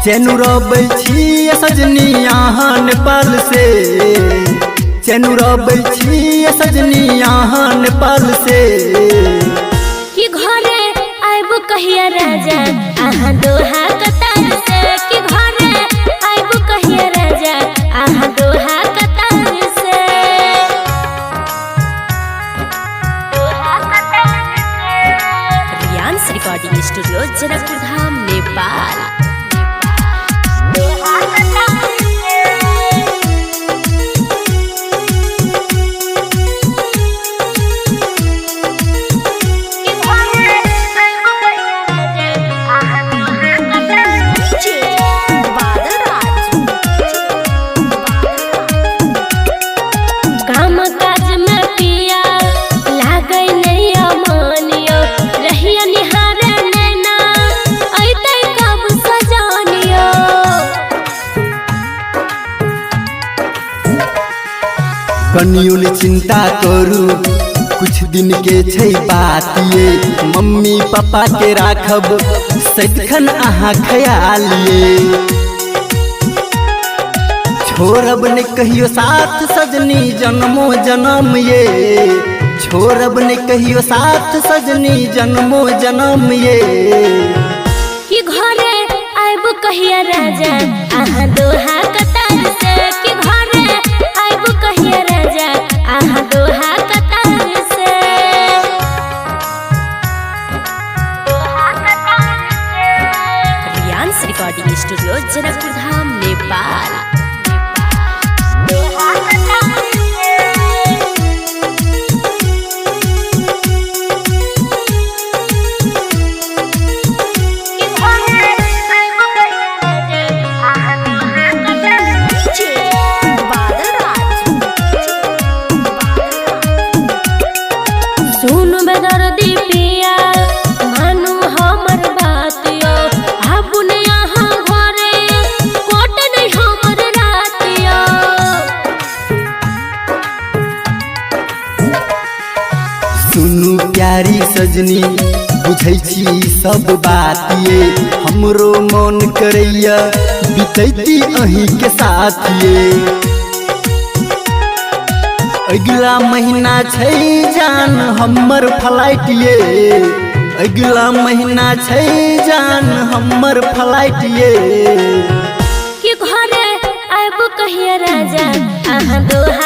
चेनुरबै छी सजनी यहाँ नेपाल से, चेनुरबै छी सजनी यहाँ नेपाल से। कि घरे आइबो कहिया राजा आहा दोहा कतार से, कि घरे आइबो कहिया राजा आहा दोहा कतार से। दोहा कतार से। रियांस रिकॉर्डिंग स्टूडियो जनकपुर धाम नेपाल। दोहा कतार से। काम काज में पिया लागै नैया मानियो, रहिया निहारे नैना ऐतै कब सजानियो। कनियुल चिंता करू कुछ दिन के छै बात ये, मम्मी पापा के राखब सदिखन अहाँ ख्याल ये। छोड़ब ने कहियो साथ सजनी जन्मो जन्म ये, छोड़ब ने कहियो साथ सजनी जन्मो जन्म ये। कि घरे आइबो कहिया राजा आहा दोहा कतार से, कि घरे आइबो कहिया राजा आहा दोहा कतार से। दोहा कतार से। रियांस रिकॉर्डिंग स्टूडियो जनकपुर धाम नेपाल। दोहा कतार से। कि घरे आइबो कहिया राजा आहा दोहा कतार से। सुन बेदर्दी पिया मानू हमर बात यो, आबू ने यहाँ घरे कोट नहीं हमर रात यो। सुनू प्यारी सजनी बुझै छी सब बात ये, हमरो मन करैया बितैती अहीं के साथ ये। अगला महीना छै जान हमर फ्लाइट ये, अगला महीना छै जान हमर फ्लाइट ये। कि घरे आइबो कहिया राजा आहा दोहा